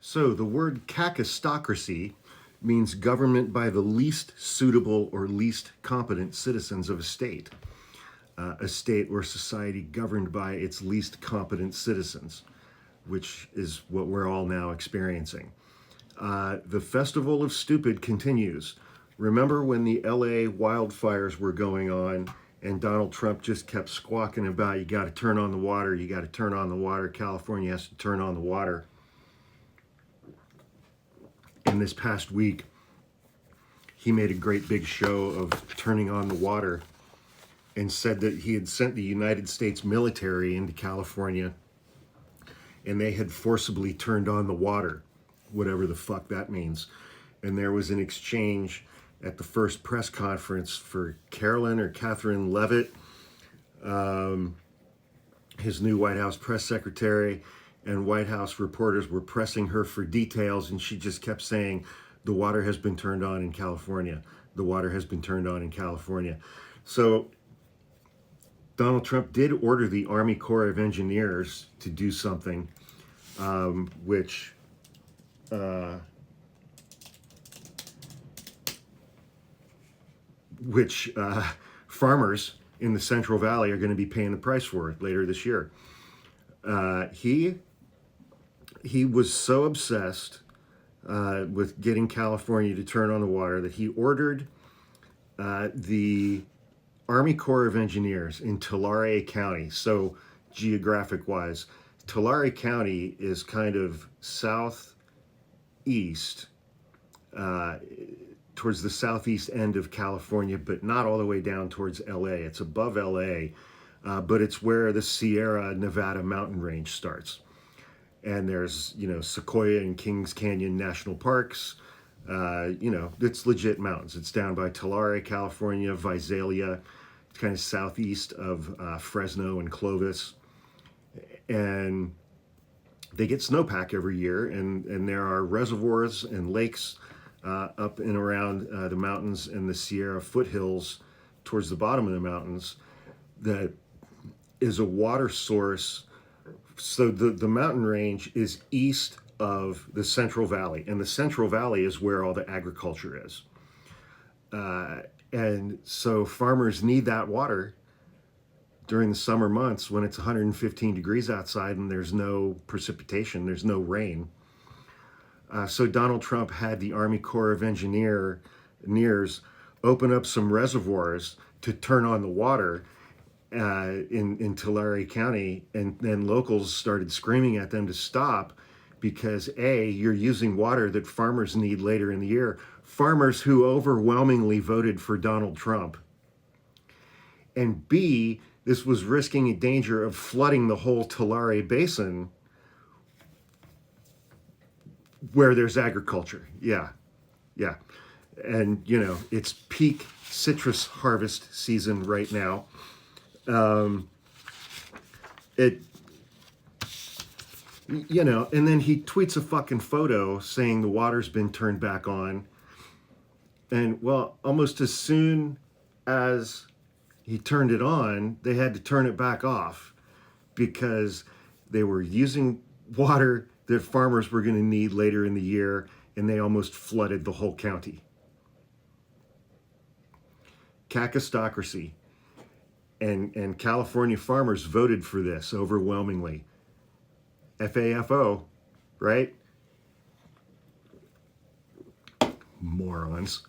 So the word kakistocracy means government by the least suitable or least competent citizens of a state. A state or society governed by its least competent citizens, which is what we're all now experiencing. The Festival of Stupid continues. Remember when the LA wildfires were going on and Donald Trump just kept squawking about, you got to turn on the water, you got to turn on the water, California has to turn on the water. And this past week, he made a great big show of turning on the water and said that he had sent the United States military into California and they had forcibly turned on the water, whatever the fuck that means. And there was an exchange at the first press conference for Carolyn or Catherine Levitt, his new White House press secretary, and White House reporters were pressing her for details, and she just kept saying, the water has been turned on in California. The water has been turned on in California. So Donald Trump did order the Army Corps of Engineers to do something, which farmers in the Central Valley are going to be paying the price for later this year. He was so obsessed with getting California to turn on the water that he ordered the Army Corps of Engineers in Tulare County. So geographic-wise, Tulare County is kind of southeast, towards the southeast end of California, but not all the way down towards LA. It's above LA, but it's where the Sierra Nevada mountain range starts. And there's, Sequoia and Kings Canyon National Parks. It's legit mountains. It's down by Tulare, California, Visalia. It's kind of southeast of Fresno and Clovis. And they get snowpack every year, and there are reservoirs and lakes up and around the mountains and the Sierra foothills towards the bottom of the mountains that is a water source. So the mountain range is east of the Central Valley, and the Central Valley is where all the agriculture is. And so farmers need that water during the summer months when it's 115 degrees outside and there's no precipitation, there's no rain. So Donald Trump had the Army Corps of Engineers open up some reservoirs to turn on the water in Tulare County, and then locals started screaming at them to stop because A, you're using water that farmers need later in the year, farmers who overwhelmingly voted for Donald Trump, and B, this was risking a danger of flooding the whole Tulare Basin where there's agriculture. Yeah. And, it's peak citrus harvest season right now. And then he tweets a fucking photo saying the water's been turned back on. And, well, almost as soon as he turned it on, they had to turn it back off because they were using water that farmers were going to need later in the year, and they almost flooded the whole county. Kakistocracy. And California farmers voted for this overwhelmingly. FAFO, right? Morons.